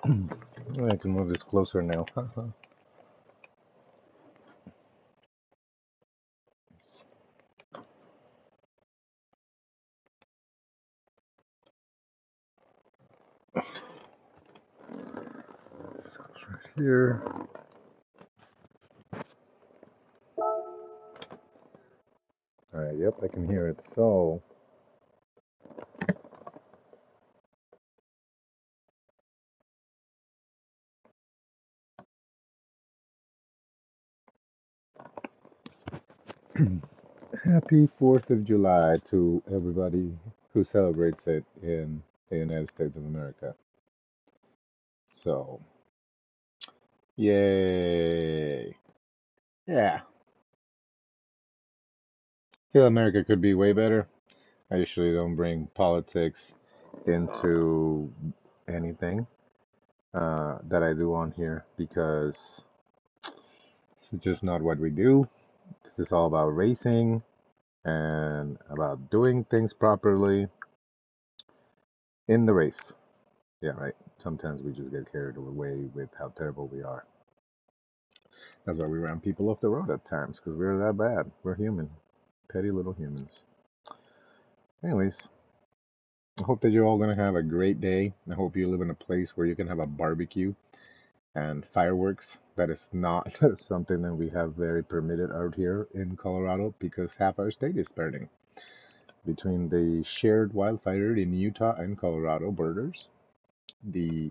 I can move this closer now. Right here. Alright, yep, I can hear it. So, happy 4th of July to everybody who celebrates it in the United States of America. So, yay. Yeah. Feel America could be way better. I usually don't bring politics into anything that I do on here because it's just not what we do. This is all about racing and about doing things properly in the race. Yeah, right. Sometimes we just get carried away with how terrible we are. That's why we ran people off the road at times, because we're that bad. We're human. Petty little humans. Anyways, I hope that you're all going to have a great day. I hope you live in a place where you can have a barbecue and fireworks. That is not something that we have very permitted out here in Colorado because half our state is burning. Between the shared wildfire in Utah and Colorado borders, the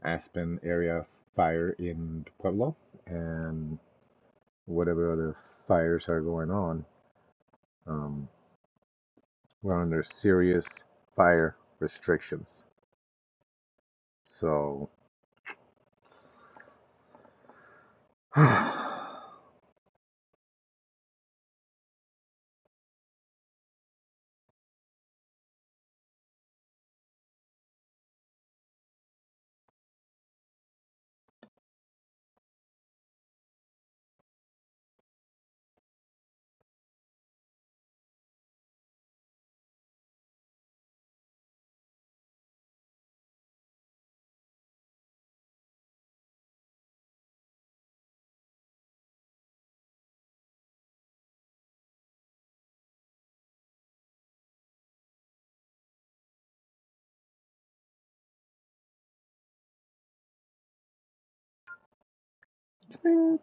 Aspen area fire in Pueblo, and whatever other fires are going on, um, we're under serious fire restrictions. So, Tink.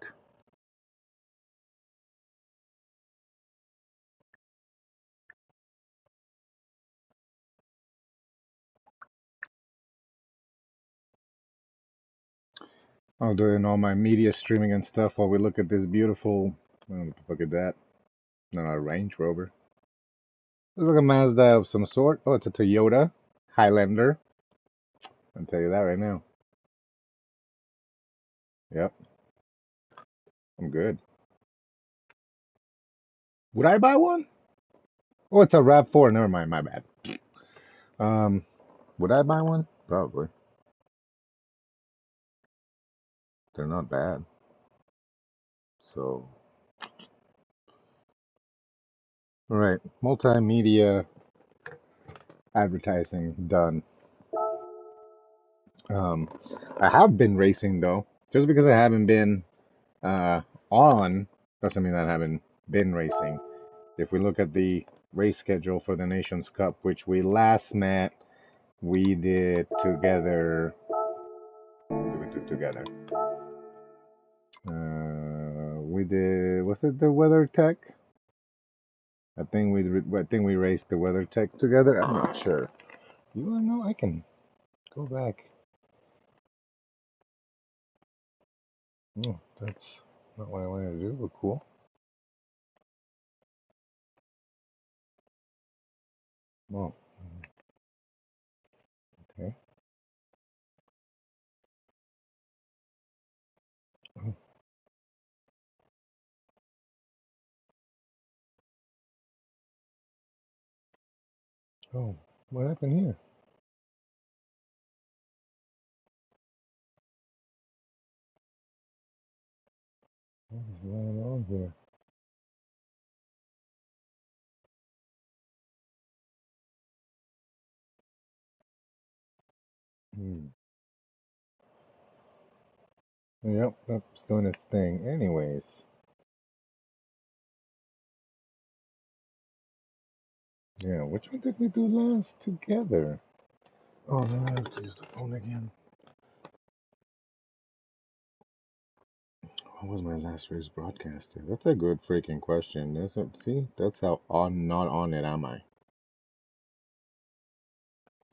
I'm doing all my media streaming and stuff while we look at this beautiful. Look at that. Not a Range Rover. Looks like a Mazda of some sort. Oh, it's a Toyota Highlander. I'll tell you that right now. Yep, I'm good. Would I buy one? Oh, it's a RAV4. Never mind, my bad. Um, would I buy one? Probably. They're not bad. So, all right, multimedia advertising done. Um, I have been racing though. Just because I haven't been uh, on doesn't mean that I haven't been racing. If we look at the race schedule for the Nations Cup, which we last met, we did together. What did we do together? We did. Was it the Weather Tech? I think we raced the Weather Tech together. I'm not sure. You wanna know? I can go back. Oh, that's not what I wanted to do, but cool. Oh, okay. Oh, oh, what happened here? What is going on here? Hmm. Yep, that's doing its thing. Anyways, yeah, which one did we do last together? Oh no, I have to use the phone again. What was my last race broadcasted? That's a good freaking question. See, that's how not on it am I.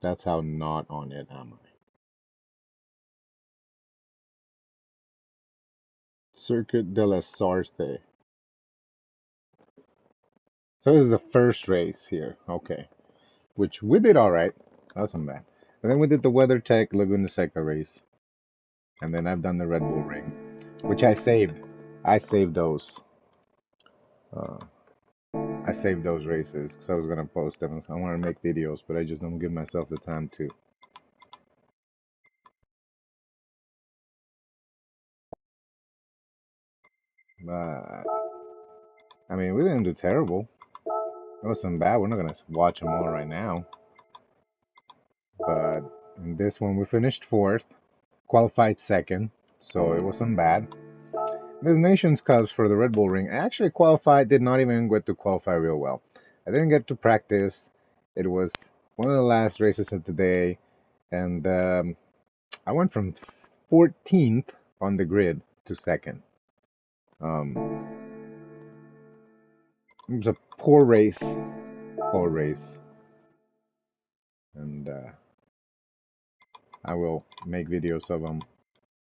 That's how not on it am I. Circuit de la Sarte. So this is the first race here. Okay. Which we did alright. That wasn't bad. And then we did the WeatherTech Laguna Seca race. And then I've done the Red Bull Ring. Which I saved. I saved those. Uh, I saved those races because I was going to post them. I want to make videos, but I just don't give myself the time to. But, I mean, we didn't do terrible. It wasn't bad. We're not going to watch them all right now. But in this one, we finished fourth, qualified second, so it wasn't bad. There's Nations Cups for the Red Bull Ring. I actually qualified, did not even get to qualify real well. I didn't get to practice. It was one of the last races of the day, and I went from 14th on the grid to second. It was a poor race, and I will make videos of them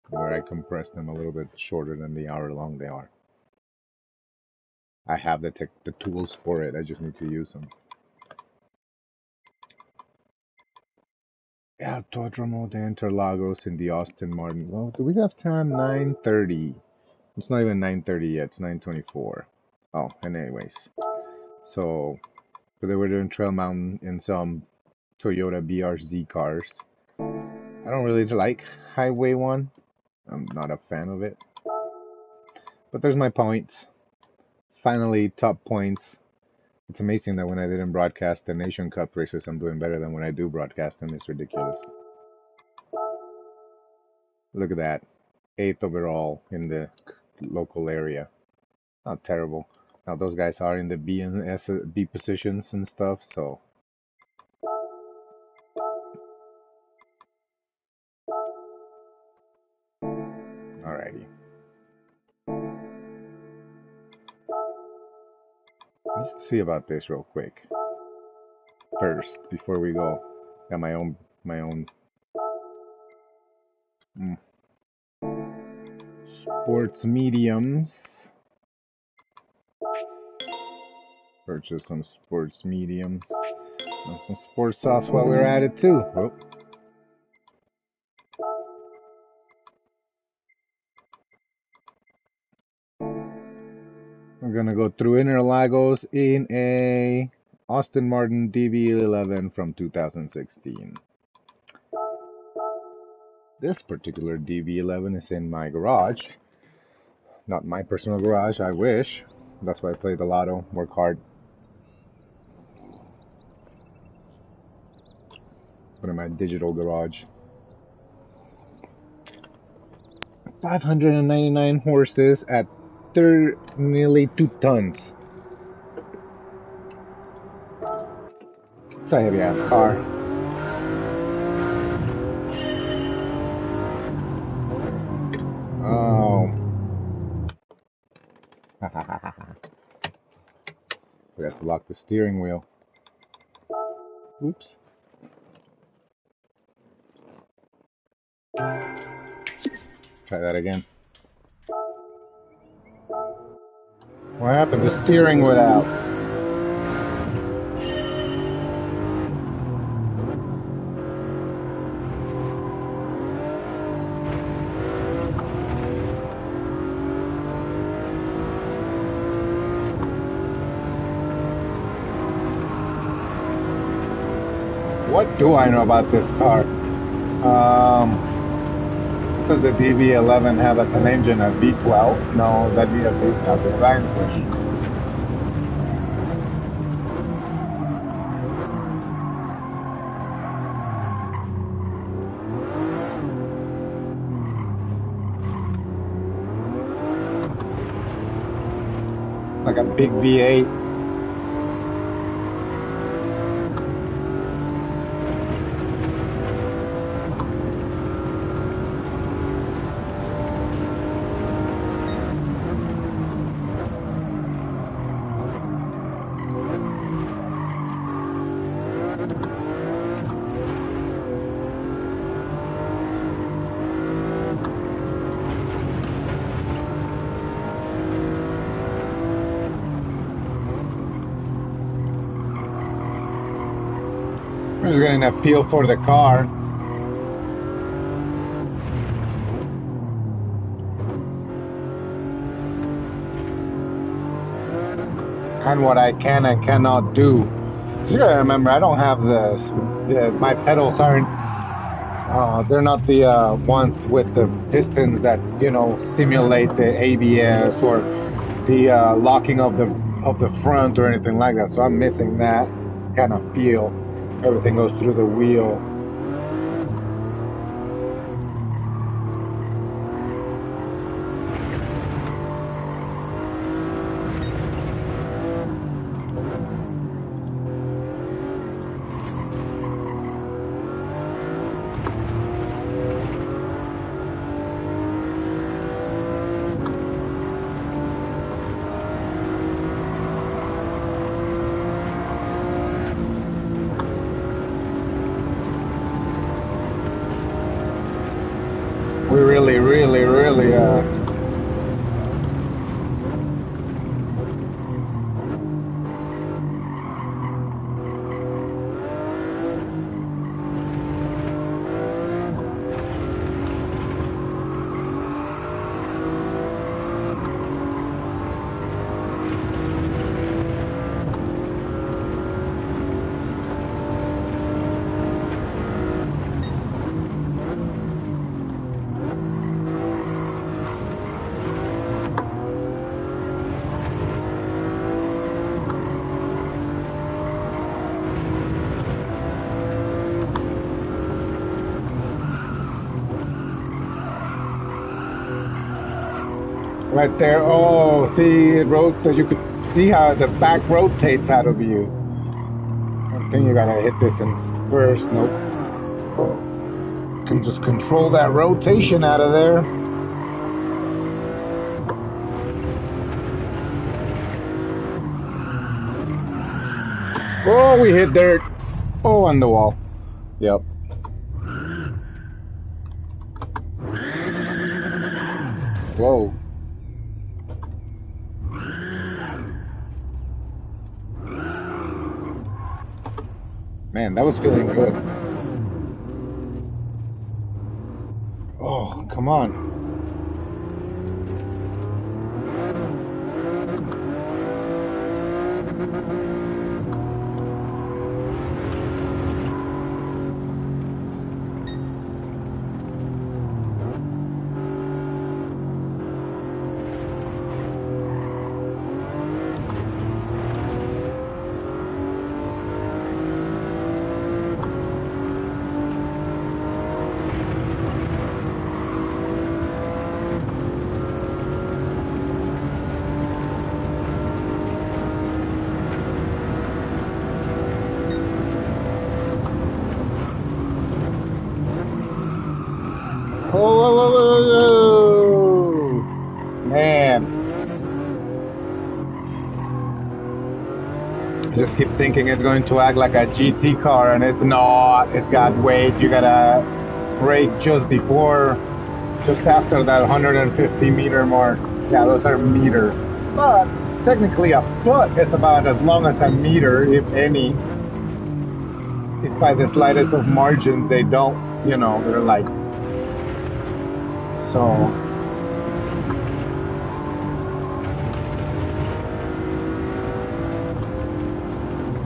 where I compress them a little bit shorter than the hour long they are. I have the tools for it. I just need to use them. Yeah, Autódromo de Interlagos in the Austin Martin. Well, do we have time? 9:30. It's not even 9:30 yet. It's 9:24. Oh, and anyways. So, but they were doing Trail Mountain in some Toyota BRZ cars. I don't really like Highway 1. I'm not a fan of it. But there's my points. Finally, top points. It's amazing that when I didn't broadcast the Nation Cup races, I'm doing better than when I do broadcast them. It's ridiculous. Look at that. 8th overall in the local area. Not terrible. Now those guys are in the B and S B positions and stuff, so alrighty. Let's see about this real quick. First, before we go, got my own sports mediums. Purchase some sports mediums. And some sports softs while we're at it too. Oh. We're gonna go through Interlagos in a Aston Martin DB11 from 2016. This particular DB11 is in my garage. Not my personal garage, I wish. That's why I play the lotto, work hard. Put in my digital garage. 599 horses at nearly 2 tons. It's a heavy ass car. Oh. We have to lock the steering wheel. Oops. Try that again. What happened? The steering went out. What do I know about this car? Does the DB11 have as an engine a V12? No, that'd be a Vanquish. like a big V8. I'm just getting a feel for the car. And what I can and cannot do. You gotta remember, I don't have my pedals aren't, they're not the ones with the pistons that, you know, simulate the ABS or the locking of the front or anything like that. So I'm missing that kind of feel. Everything goes through the wheel. We really right there. Oh, see, you could see how the back rotates out of you. I think you gotta hit this in first. Nope. Can just control that rotation out of there. Oh, we hit dirt. Oh, on the wall. Yep. Whoa. Man, that was feeling good. Oh, come on. Oh, man. Just keep thinking it's going to act like a GT car, and it's not. It's got weight. You gotta brake just after that 150 meter mark. Yeah, those are meters. But technically a foot is about as long as a meter, if any. If by the slightest of margins they don't, you know, they're like, so.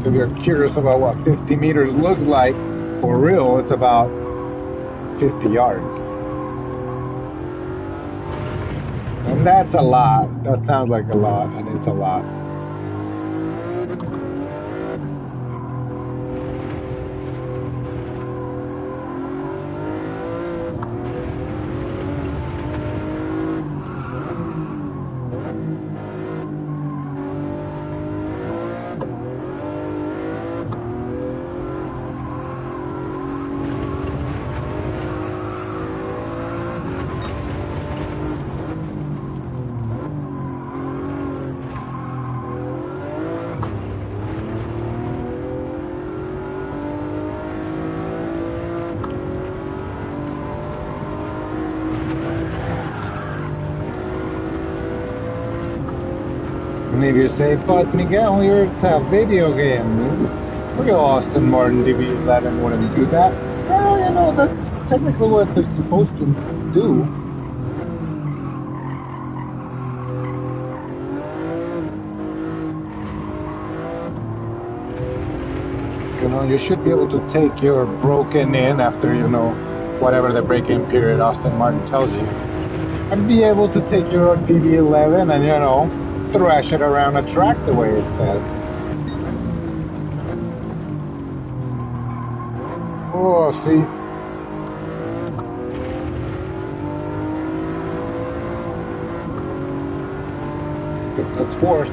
If you're curious about what 50 meters looks like, for real, it's about 50 yards. And that's a lot. That sounds like a lot, and it's a lot. Maybe you say, but Miguel, it's a video game. Real Austin Martin DB11 wouldn't do that. Well, that's technically what they're supposed to do. You should be able to take your broken in after, whatever the break-in period Austin Martin tells you. And be able to take your DB11 and, thrash it around a track the way it says. Oh, see? That's fourth.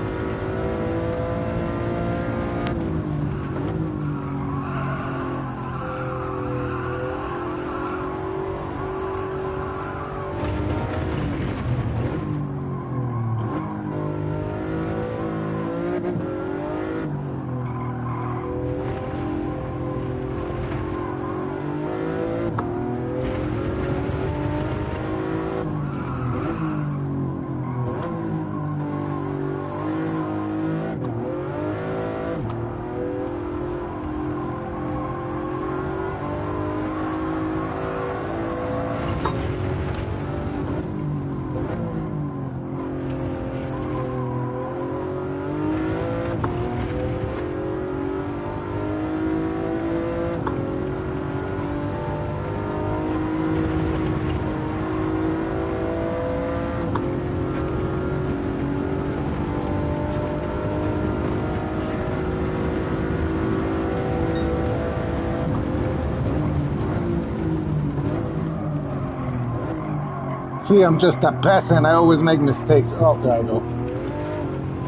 See, I'm just a peasant. I always make mistakes. Oh, there I go.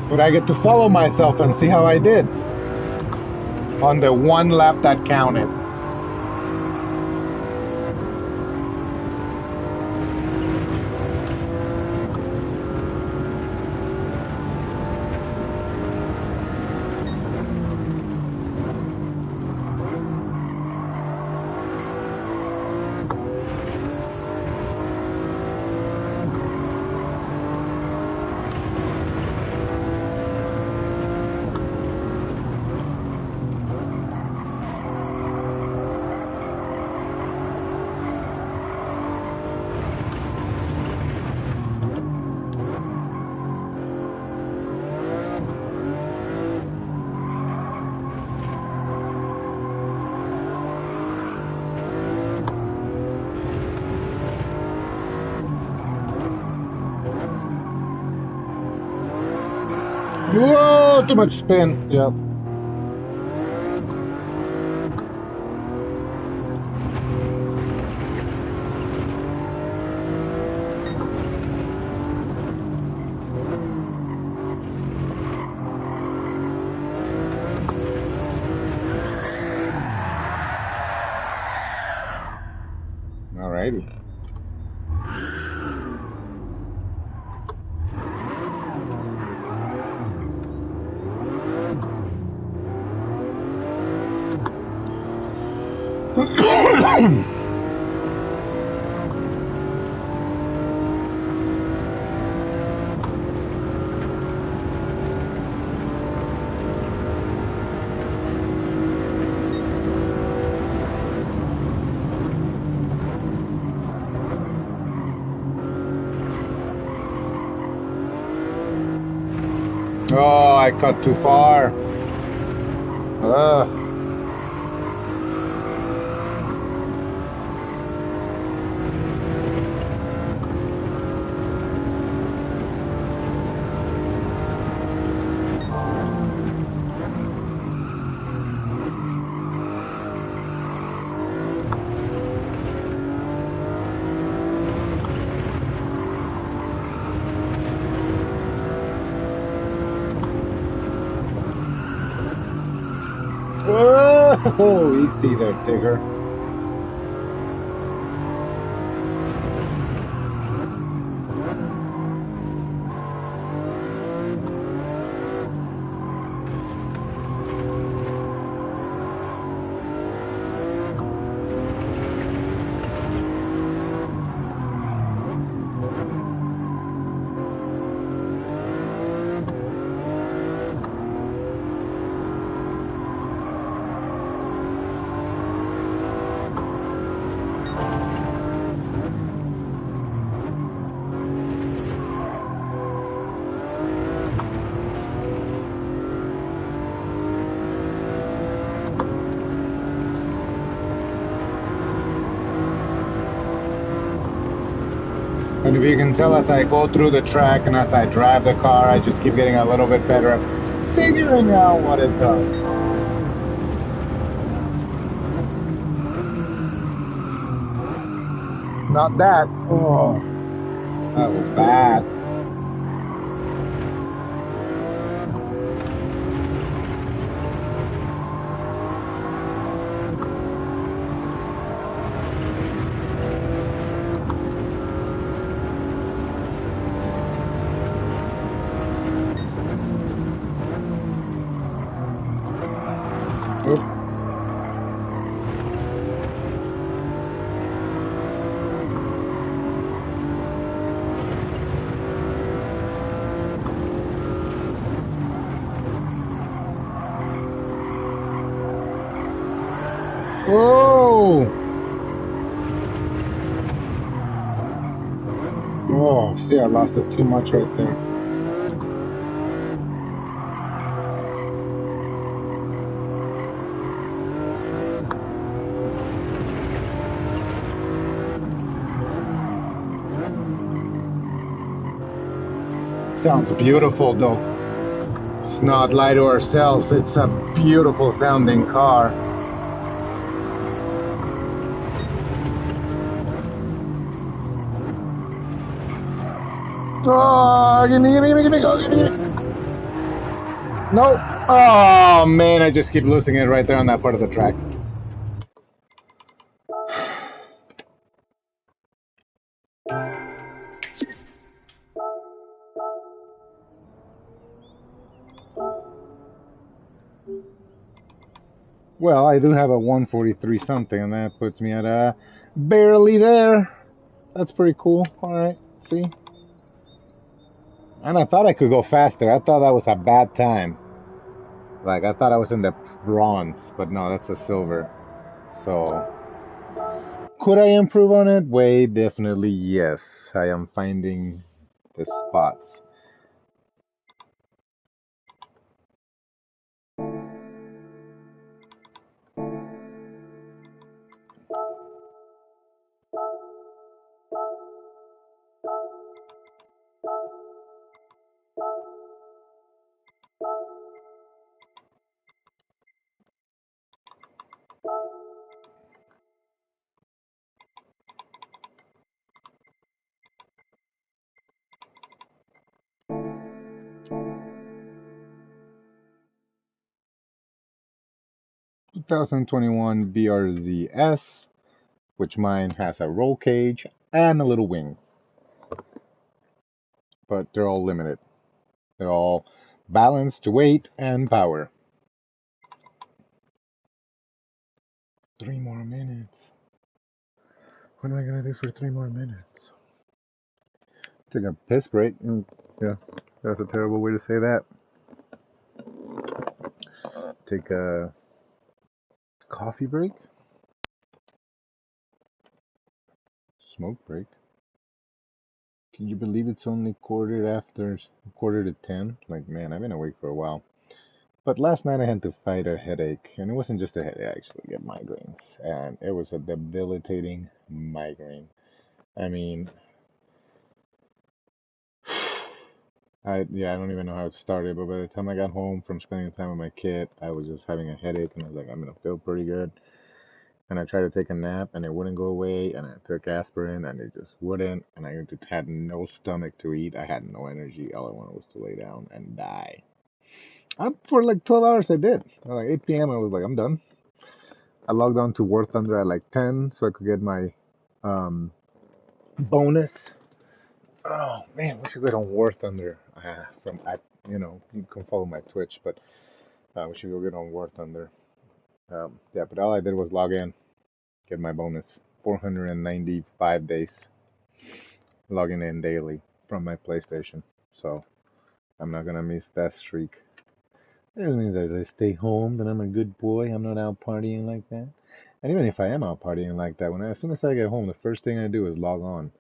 But I get to follow myself and see how I did on the one lap that counted. Whoa, too much spin. Yep. Alrighty. Oh, I cut too far. Ugh. Oh, easy there, Tigger. And if you can tell, as I go through the track and as I drive the car, I just keep getting a little bit better at figuring out what it does. Not that. Oh, that was bad. Oop. Whoa! Oh, see, I lost it too much right there. Sounds beautiful, though. Let's not lie to ourselves. It's a beautiful sounding car. Oh, gimme, go, gimme. Nope. Oh, man, I just keep losing it right there on that part of the track. Well, I do have a 143 something, and that puts me at barely there. That's pretty cool. All right, see? And I thought I could go faster. I thought that was a bad time. Like, I thought I was in the bronze, but no, that's a silver. So, could I improve on it? Way definitely yes. I am finding the spots. 2021 BRZS, which mine has a roll cage and a little wing, but they're all limited. They're all balanced weight and power. 3 more minutes. What am I gonna do for 3 more minutes? Take a piss break. Yeah, that's a terrible way to say that. Take a coffee break. Smoke break. Can you believe it's only quarter to 10? Like, man, I've been awake for a while. But last night I had to fight a headache, and it wasn't just a headache. I actually get migraines, and it was a debilitating migraine. I mean, I don't even know how it started, but by the time I got home from spending time with my kid, I was just having a headache, and I was like, I'm gonna feel pretty good. And I tried to take a nap, and it wouldn't go away, and I took aspirin, and it just wouldn't, and I just had no stomach to eat. I had no energy. All I wanted was to lay down and die. For like 12 hours, I did. Like 8 p.m., I was like, I'm done. I logged on to War Thunder at like 10 so I could get my um, bonus. Oh man, we should get on War Thunder. You can follow my Twitch, but we should go get on War Thunder. Yeah, but all I did was log in, get my bonus. 495 days logging in daily from my PlayStation. So I'm not gonna miss that streak. It means that I stay home, then I'm a good boy. I'm not out partying like that. And even if I am out partying like that, as soon as I get home, the first thing I do is log on.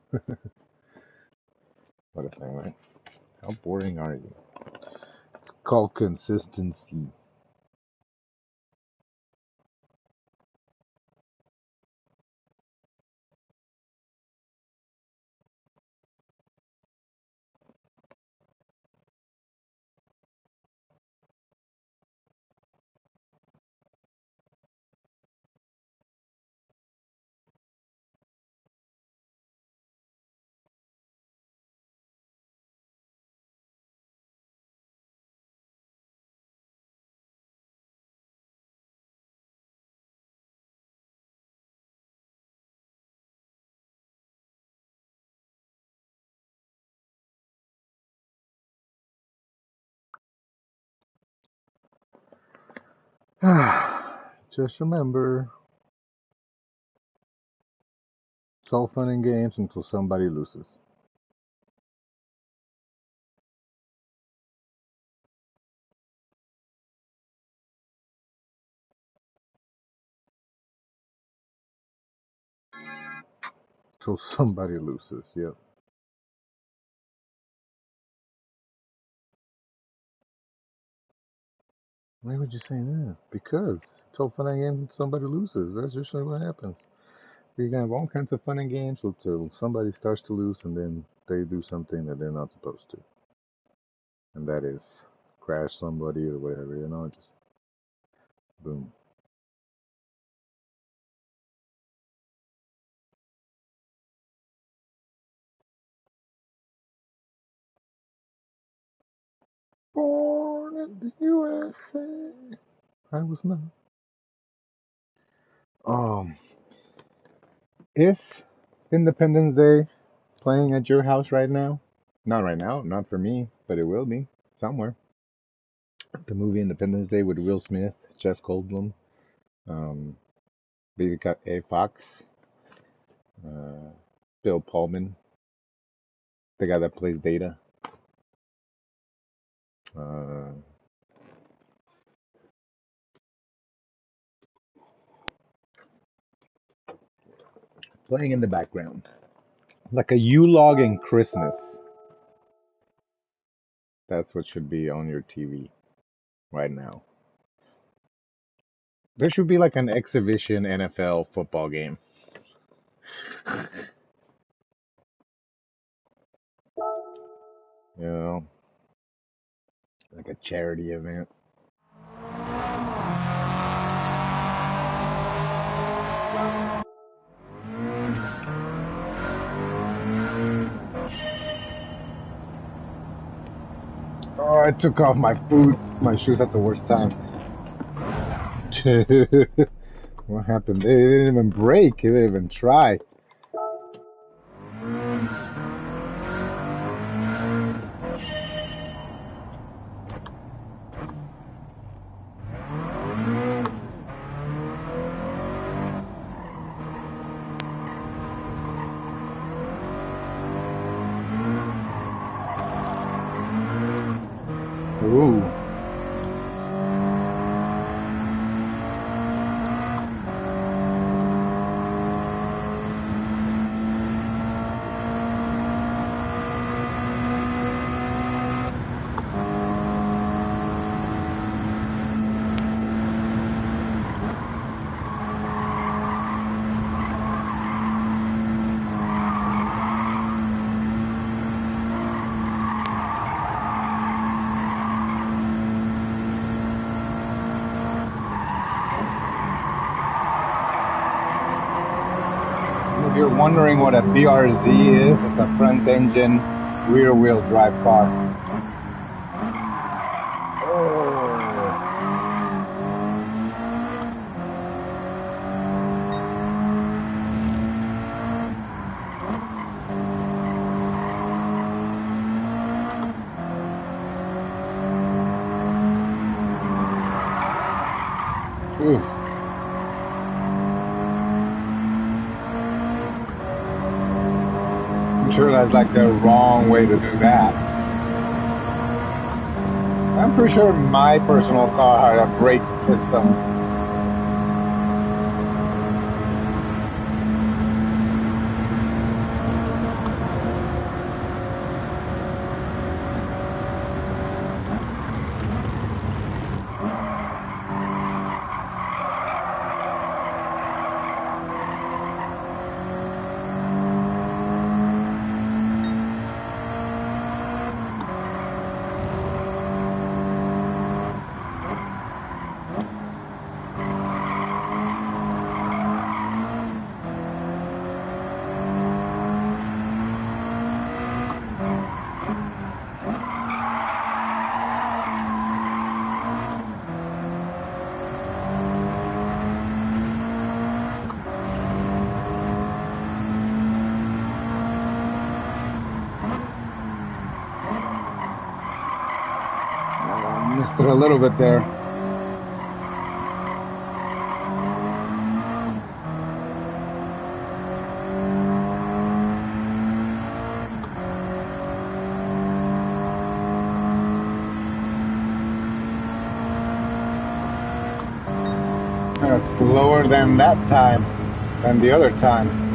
What a thing, right? How boring are you? It's called consistency. Just remember, it's all fun and games until somebody loses. Till somebody loses, yep. Why would you say that? Because it's all fun and games until somebody loses. That's usually what happens. You're gonna have all kinds of fun and games until somebody starts to lose and then they do something that they're not supposed to. And that is crash somebody or whatever, just boom. Born in the USA. I was not. Um, is Independence Day playing at your house right now? Not right now, not for me, but it will be somewhere. The movie Independence Day with Will Smith, Jeff Goldblum, um, Vivica A. Fox, uh, Bill Pullman, the guy that plays Data. Uh, Playing in the background. Like a U-log in Christmas. That's what should be on your TV right now. There should be like an exhibition NFL football game. You know, like a charity event. Oh, I took off my shoes at the worst time. What happened? They didn't even break. They didn't even try. Ooh. If you're wondering what a BRZ is, it's a front engine rear wheel drive car. Ooh. I'm sure that's like the wrong way to do that. I'm pretty sure my personal car had a brake system. Missed it a little bit there. it's lower than that time, than the other time.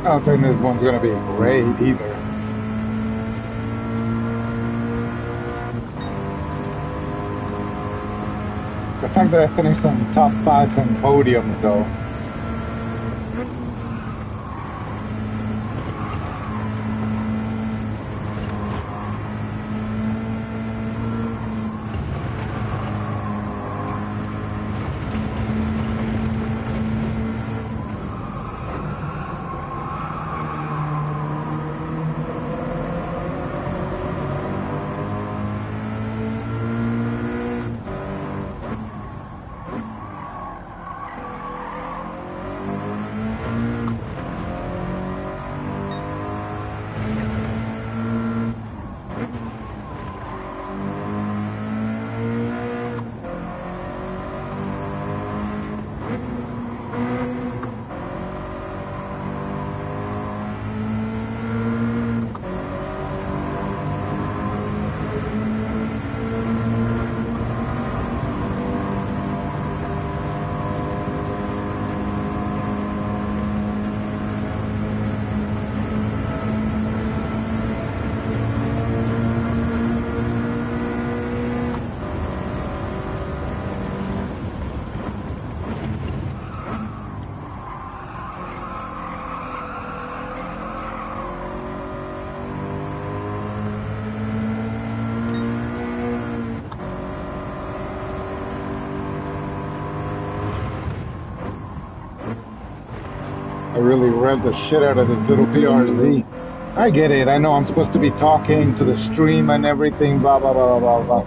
I don't think this one's gonna be great either. The fact that I finished some top 5s and podiums though. I really revved the shit out of this little PRZ. I get it. I know I'm supposed to be talking to the stream and everything, blah, blah, blah, blah, blah.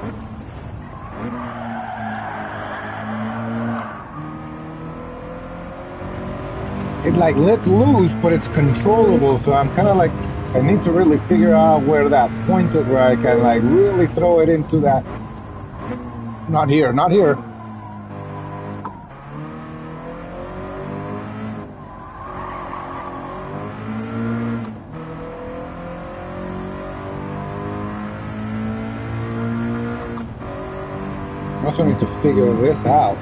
It like lets loose, but it's controllable. So I'm kind of like, I need to really figure out where that point is where I can like really throw it into that. Not here, not here. I also need to figure this out.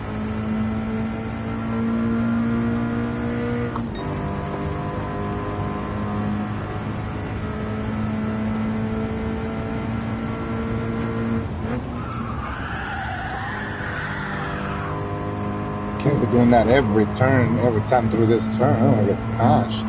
Can't be doing that every turn, every time through this turn. I don't want to get smashed.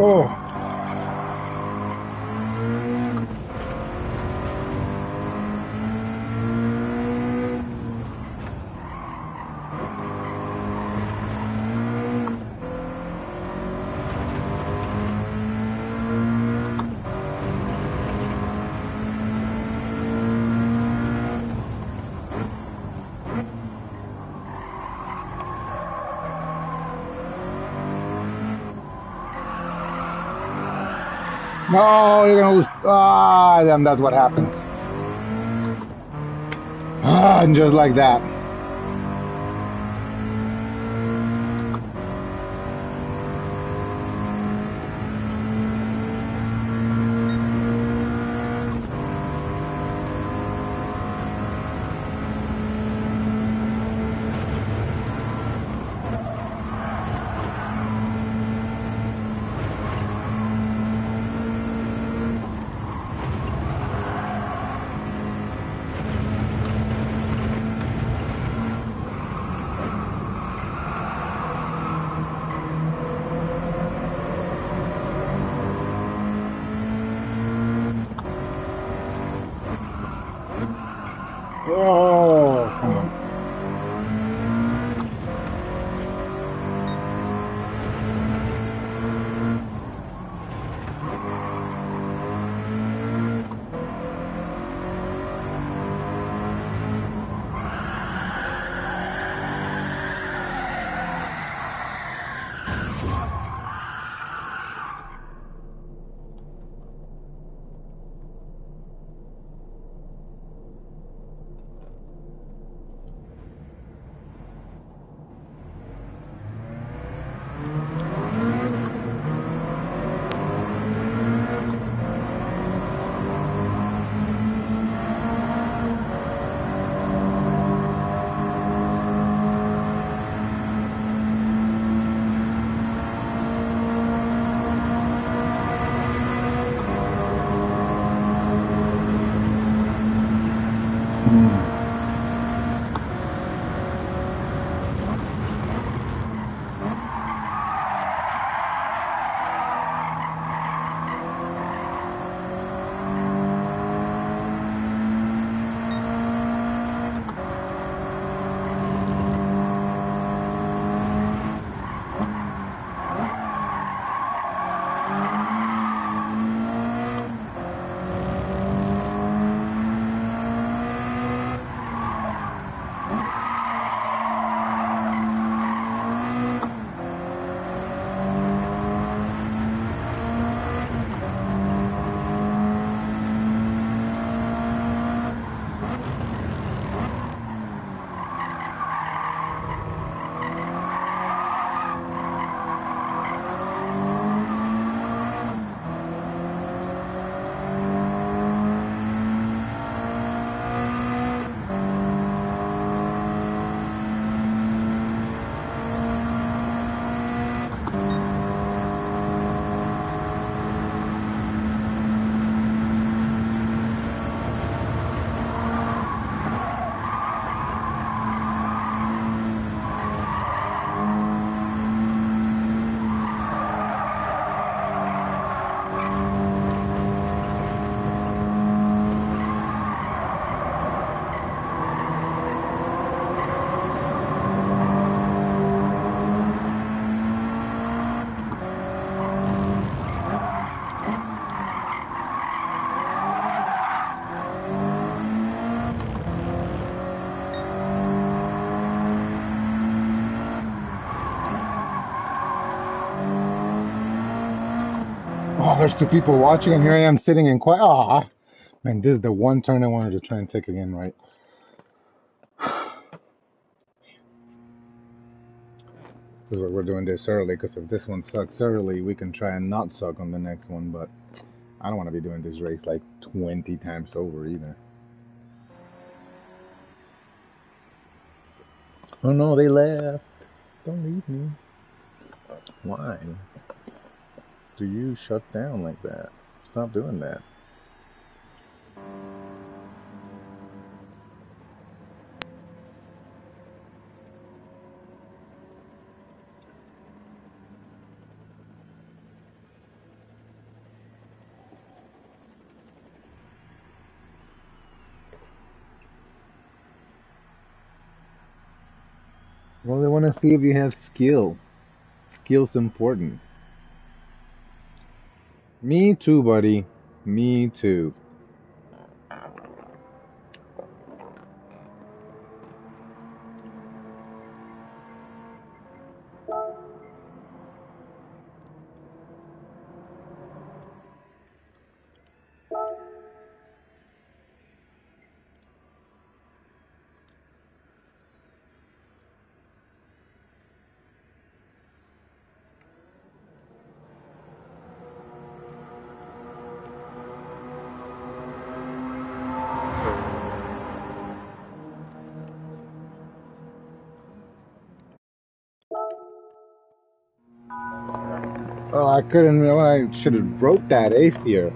Oh. No, you're gonna lose. Ah, and that's what happens. Ah, and just like that. Oh, come on. Oh, there's two people watching, and here I am sitting in quiet. Ah, man, this is the one turn I wanted to try and take again, right? This is what we're doing this early, because if this one sucks early, we can try and not suck on the next one, but I don't want to be doing this race like 20 times over either. Oh no, they left. Don't leave me. Why do you shut down like that? Stop doing that. Well, they want to see if you have skill. Skill's important. Me too, buddy. Me too. Oh, I couldn't. I should have wrote that ace here.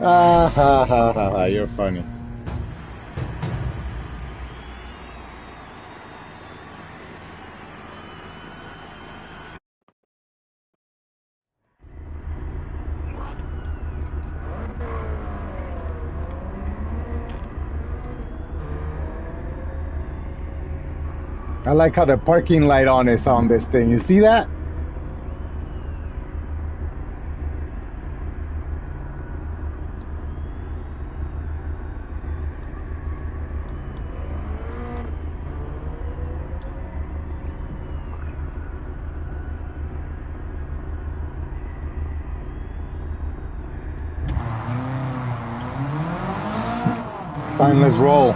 Ah ha ha ha ha! You're funny. I like how the parking light on is on this thing. You see that? Fine, let's roll.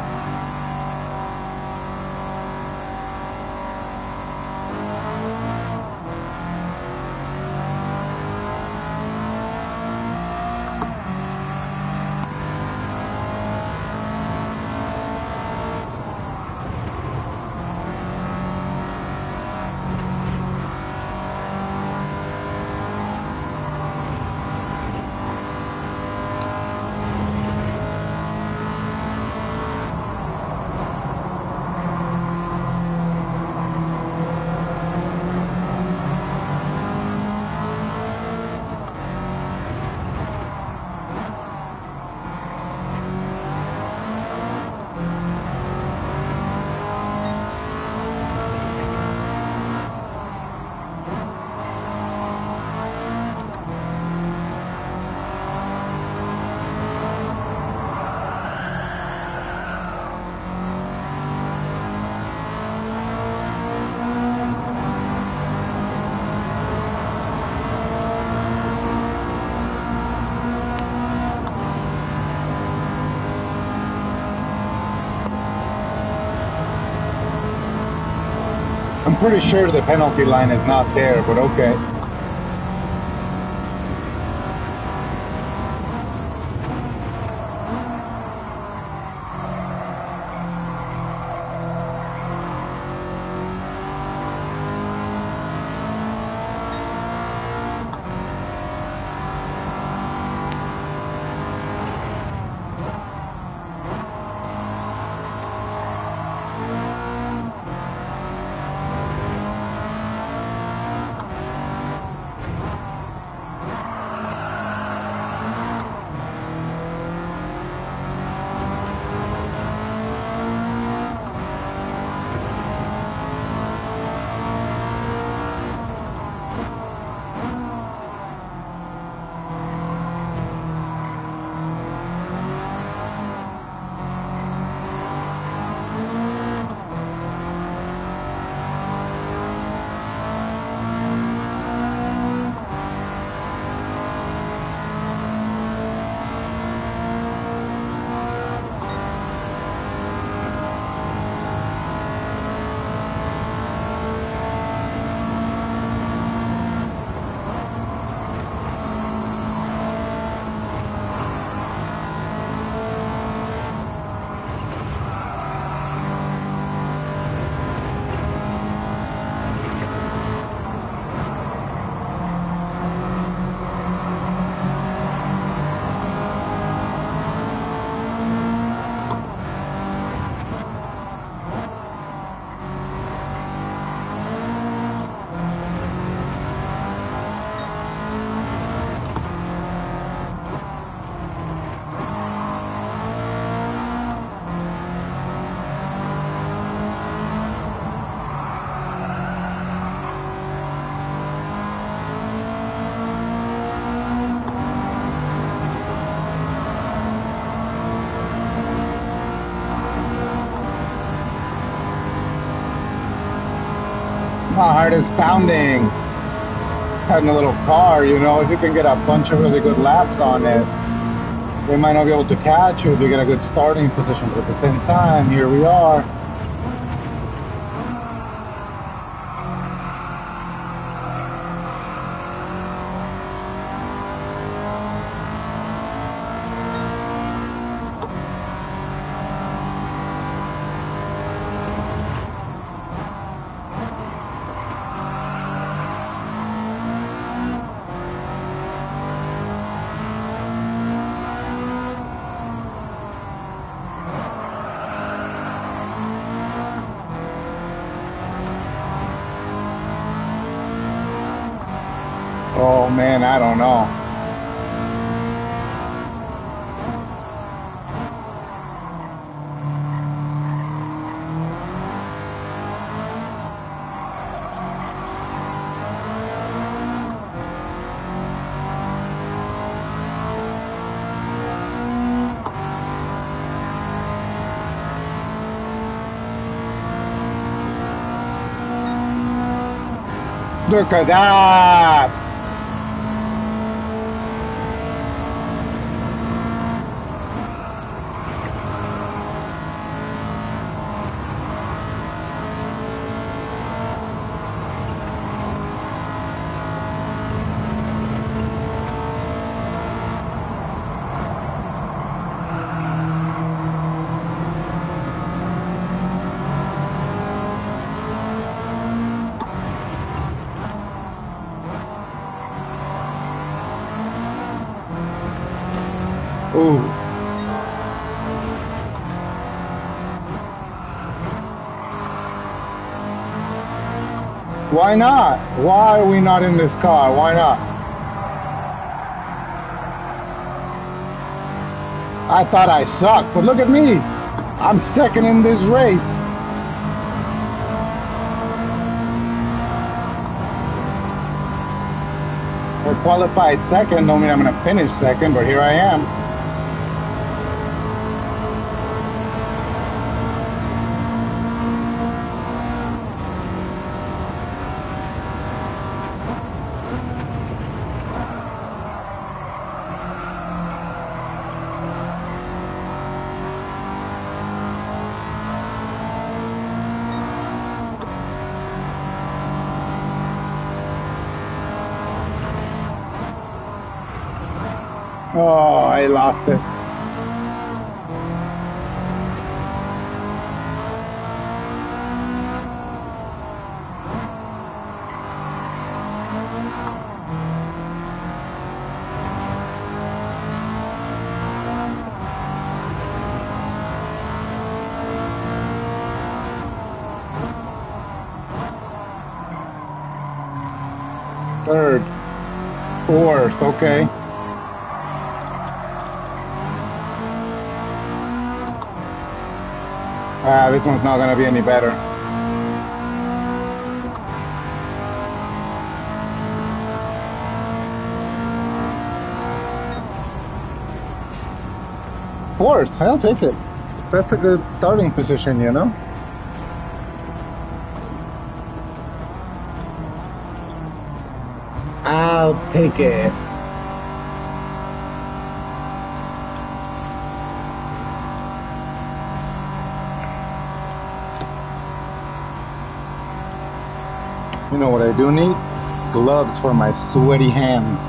I'm pretty sure the penalty line is not there, but okay. My heart is pounding. Having a little car, you know, if you can get a bunch of really good laps on it, they might not be able to catch you if you get a good starting position, but at the same time, here we are. Oh man, I don't know. Look at that! Ooh. Why not? Why are we not in this car? Why not? I thought I sucked, but look at me. I'm second in this race. We're qualified second, don't mean I'm going to finish second, but here I am. Oh, I lost it. Third, fourth, okay. This one's not gonna be any better. Fourth, I'll take it. That's a good starting position, you know? I'll take it. You know what I do need? Gloves for my sweaty hands.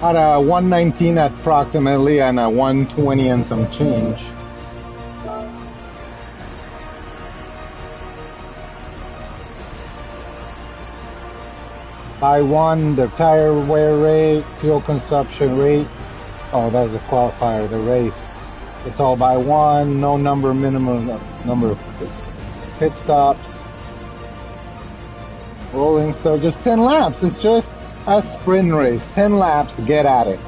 At a 119 approximately and a 120 and some change. I won the tire wear rate, fuel consumption rate. Oh, that's the qualifier, the race. It's all by one, no minimum number of pit stops. Rolling start, just 10 laps. It's just a sprint race. 10 laps, get at it.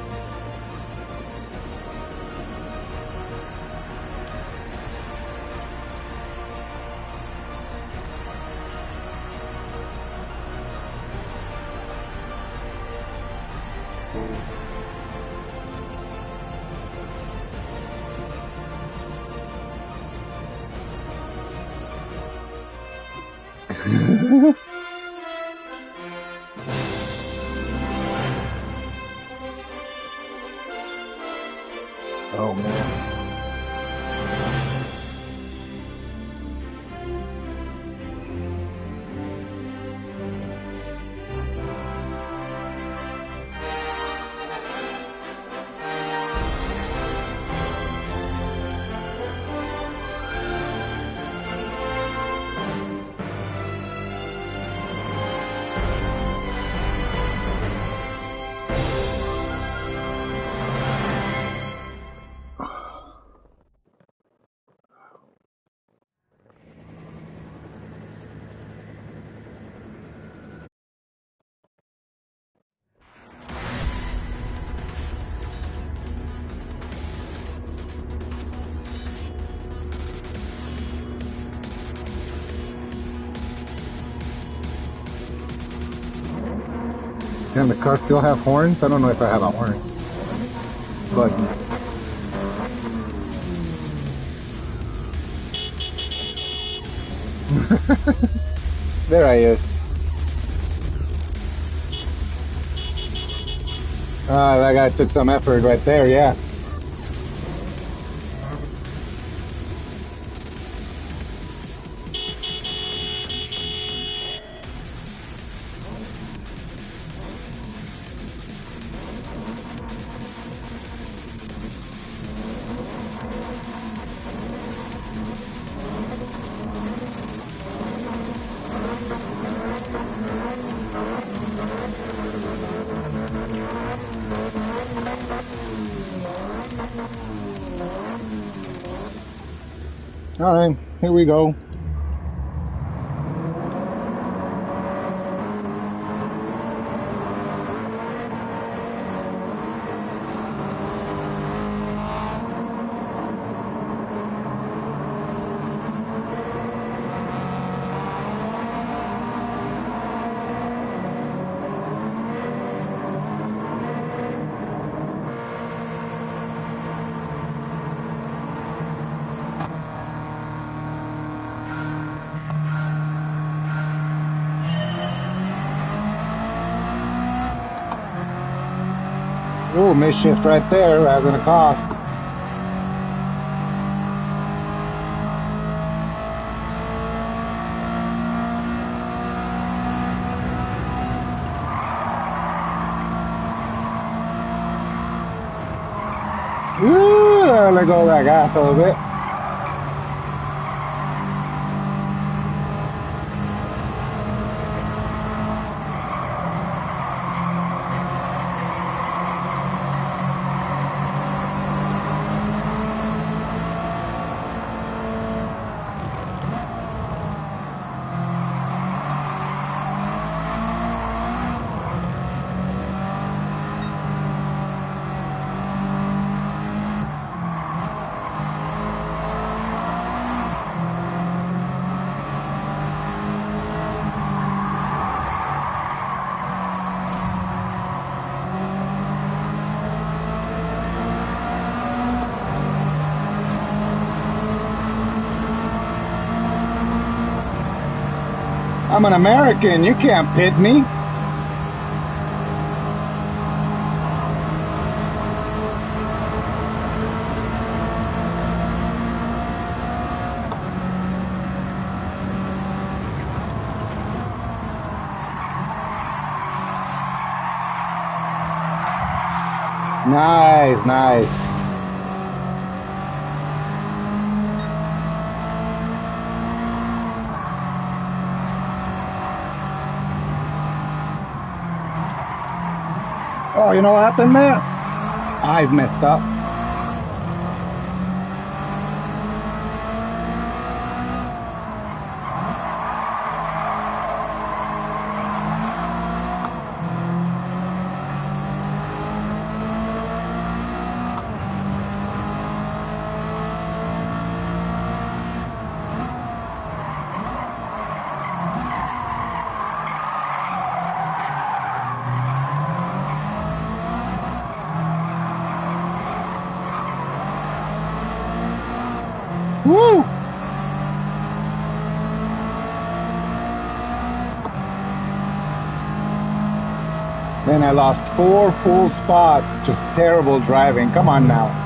Oh man. Can the car still have horns? I don't know if I have a horn. But there he is. That guy took some effort right there, yeah. All right, here we go. Oh, misshift right there, as in a cost. Ooh, let go of that gas a little bit. I'm an American, you can't pit me. Nice, nice. Oh, you know what happened there? I've messed up. Woo! Then I lost 4 full spots. Just terrible driving. Come on now.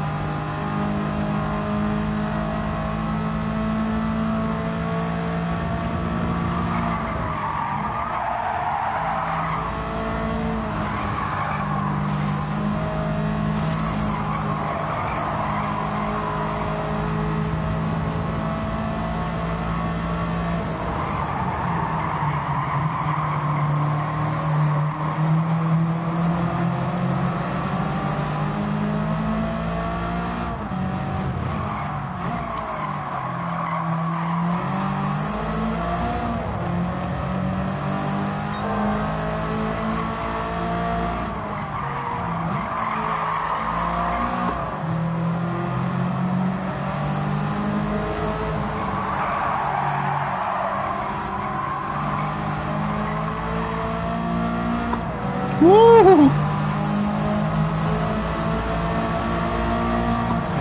Woo!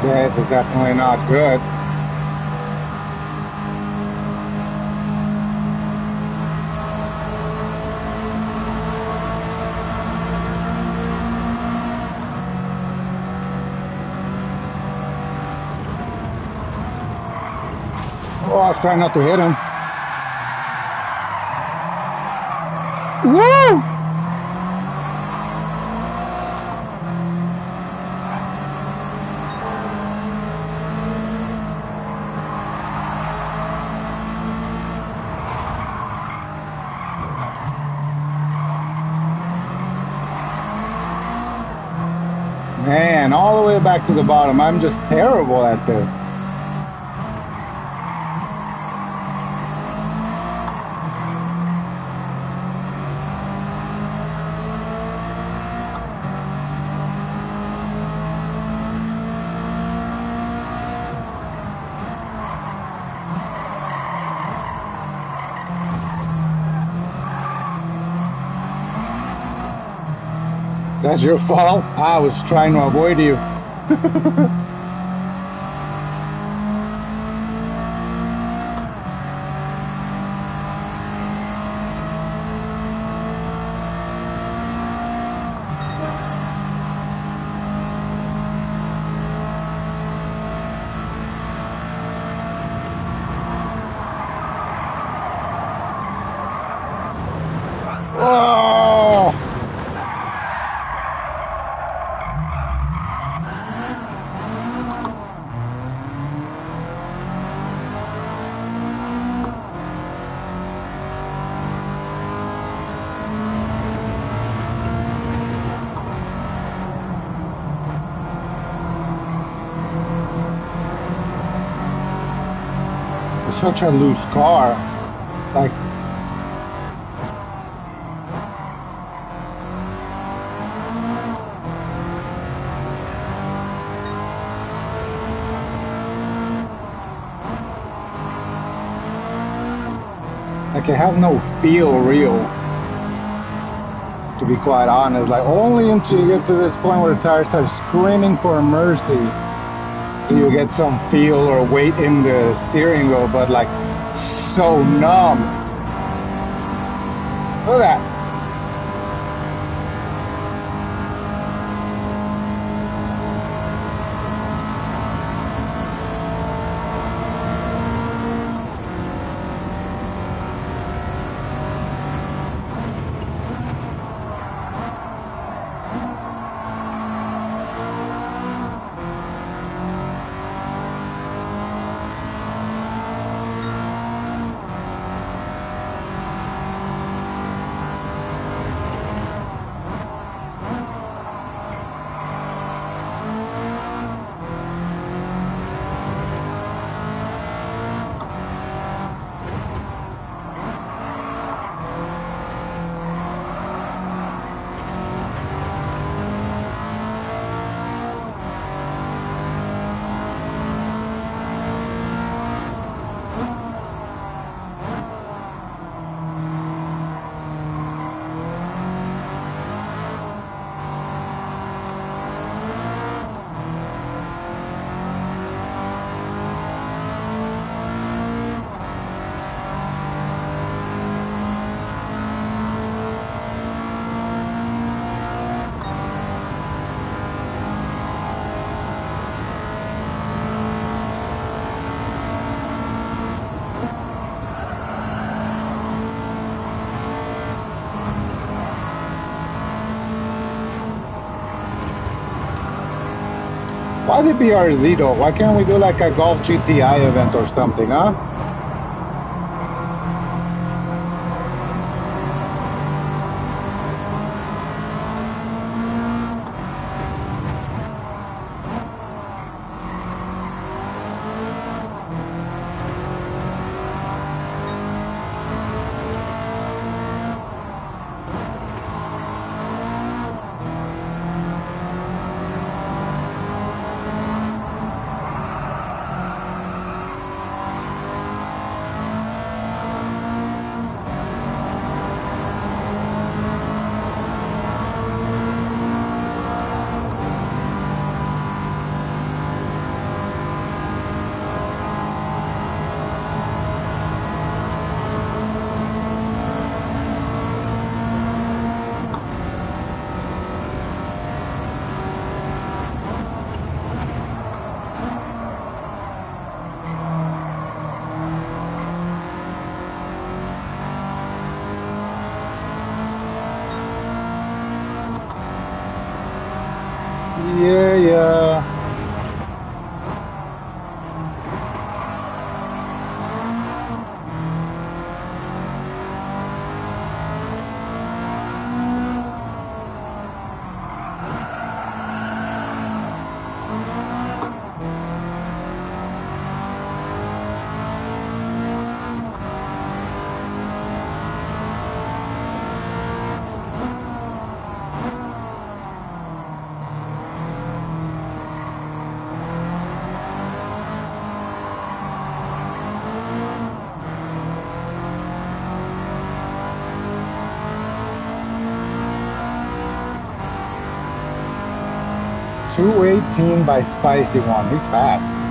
This is definitely not good. Oh, I was trying not to hit him. Woo! Man, all the way back to the bottom. I'm just terrible at this. That's your fault. I was trying to avoid you. Oh! Such a loose car. Like, it has no feel real, to be quite honest. Like, only until you get to this point where the tires start screaming for mercy do you get some feel or weight in the steering wheel, but like, so numb. Look at that. Why the BRZ though? Why can't we do like a Golf GTI event or something, huh? Yeah, yeah. 218 by Spicy One. He's fast.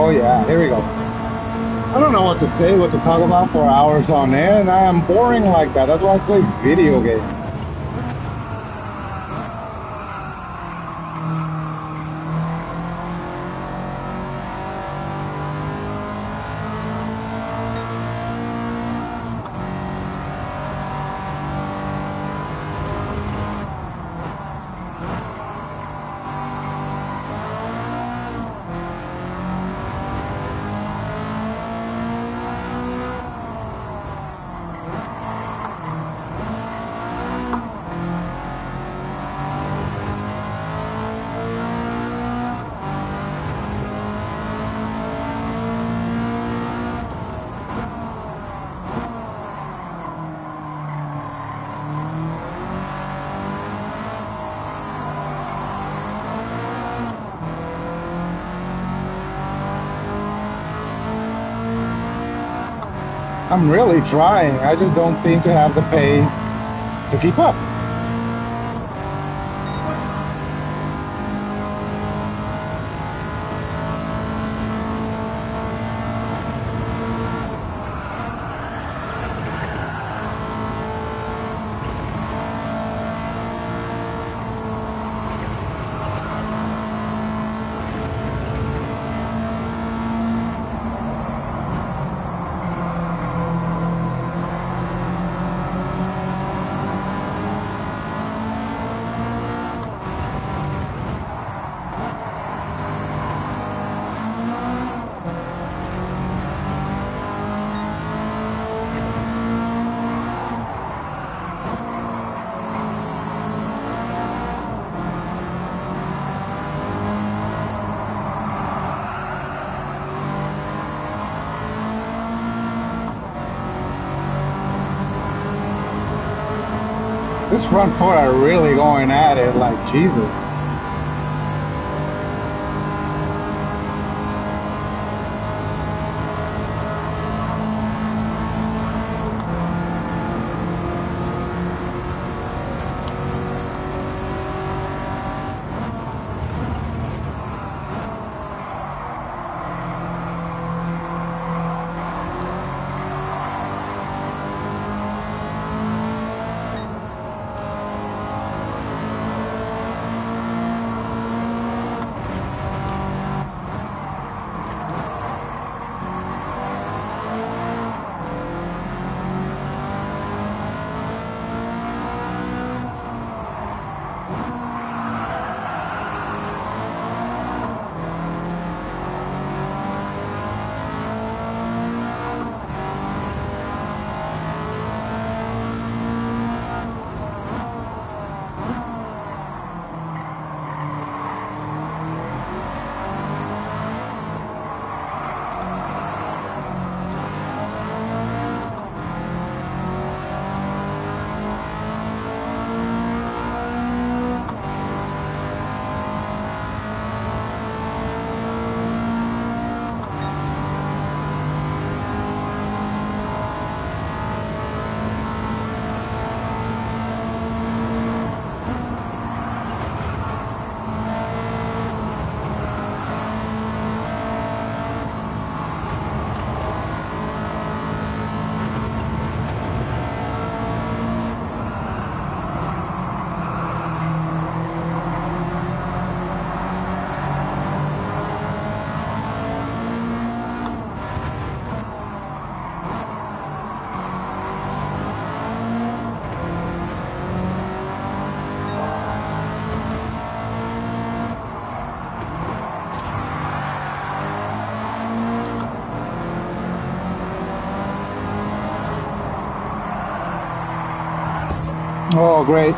Oh yeah, here we go. I don't know what to say, what to talk about for hours on end. I am boring like that. That's why I play video games. I'm really trying. I just don't seem to have the pace to keep up. This front four are really going at it like Jesus. Oh, great.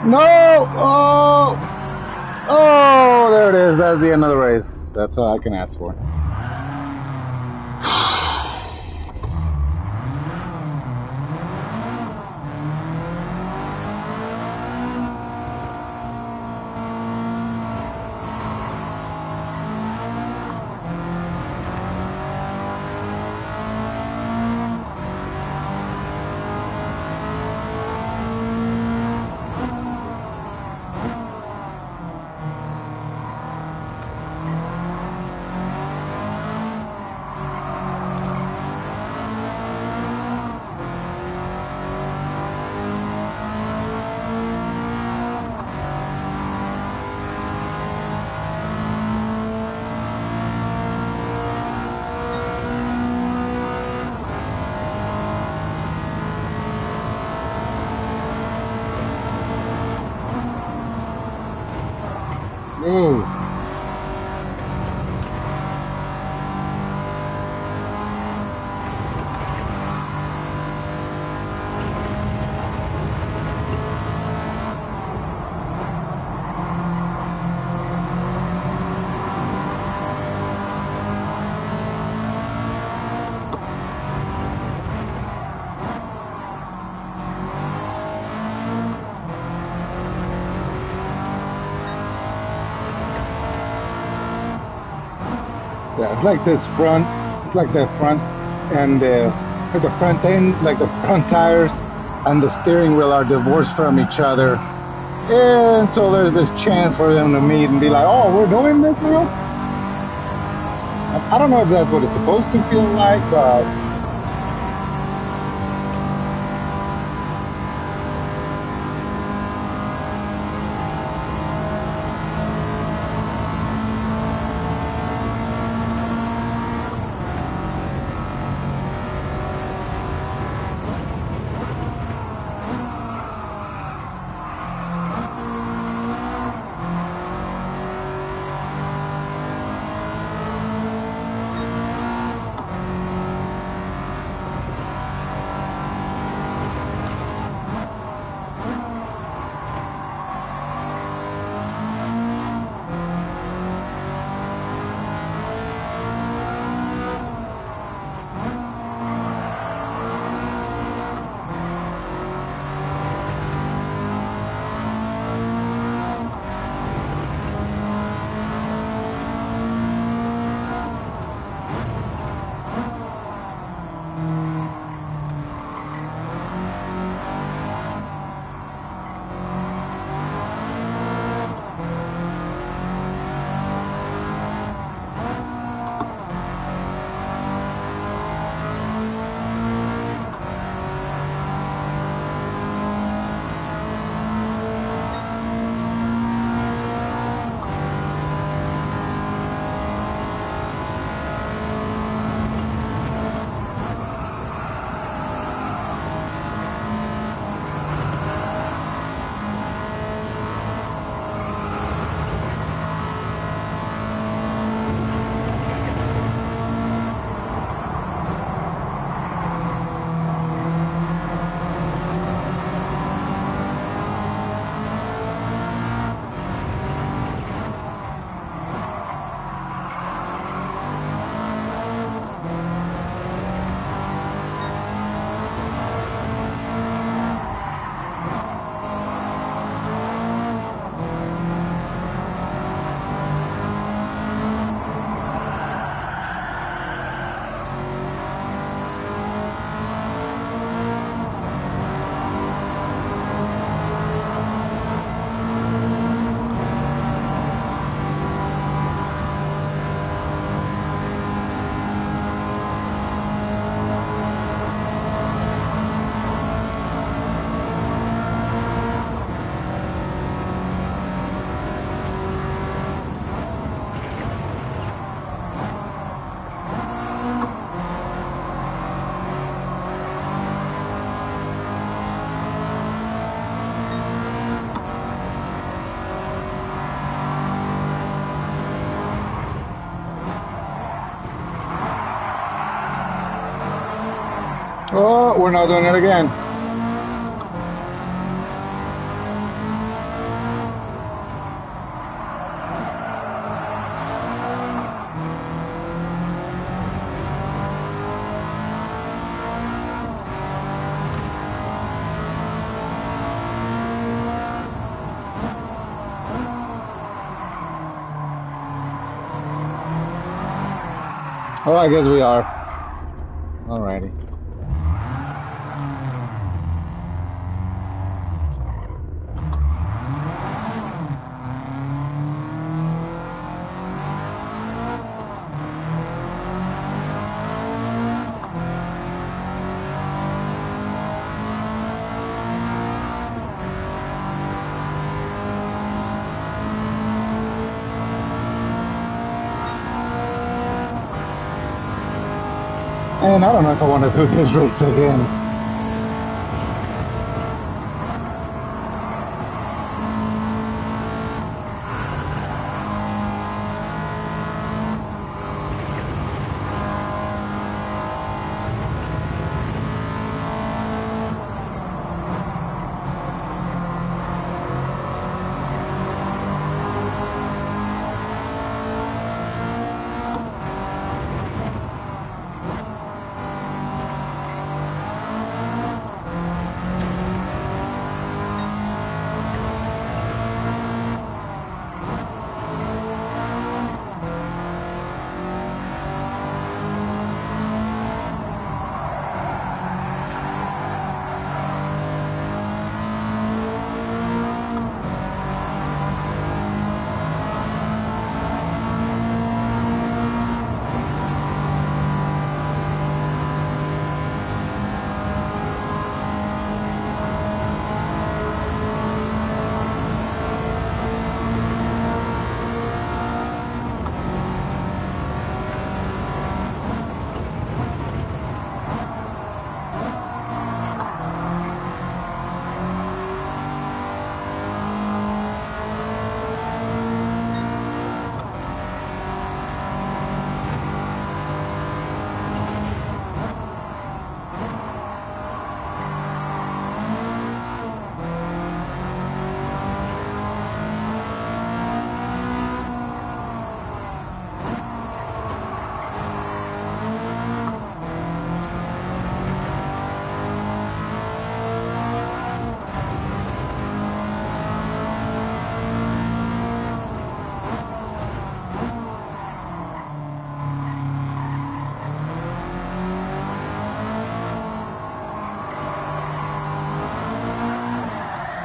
No! Oh! Oh, there it is. That's the end of the race. That's all I can ask for. Whoa. Yeah, it's like this front, it's like the front and like the front end, like the front tires and the steering wheel are divorced from each other. And so there's this chance for them to meet and be like, oh, we're doing this now? I don't know if that's what it's supposed to feel like, but Oh, we're not doing it again. Oh, I guess we are. Alrighty. And I don't know if I want to do this race again.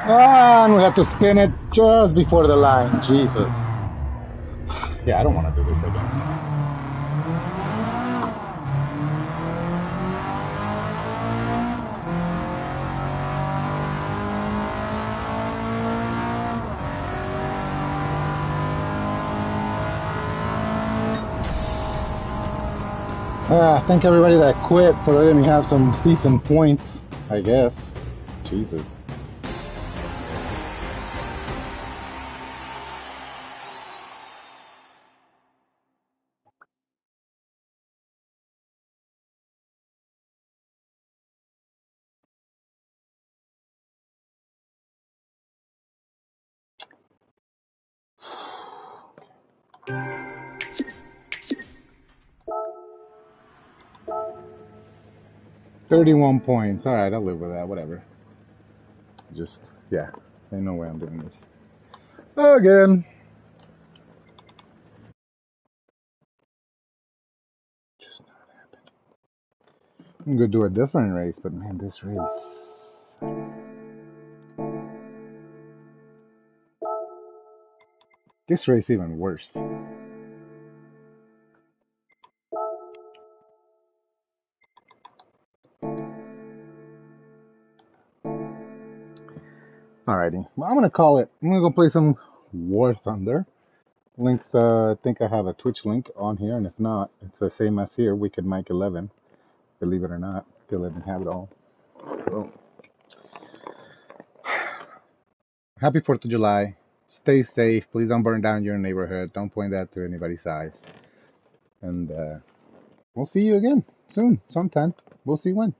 And we have to spin it just before the line. Jesus. Yeah, I don't want to do this again. Thank everybody that quit for letting me have some decent points, I guess. Jesus. $31 points. Alright, I'll live with that, whatever. Just, yeah, ain't no way I'm doing this again. Just not happening. I'm gonna do a different race, but man, this race. This race even worse. Alrighty, well, I'm gonna call it. I'm gonna go play some War Thunder. Links, I think I have a Twitch link on here, and if not, it's the same as here, Wicked Mike 11. Believe it or not, still didn't have it all. So, happy 4th of July. Stay safe. Please don't burn down your neighborhood. Don't point that to anybody's eyes. And we'll see you again soon, sometime. We'll see when.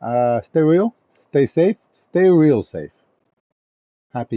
Stay real, stay safe, stay real safe. Happy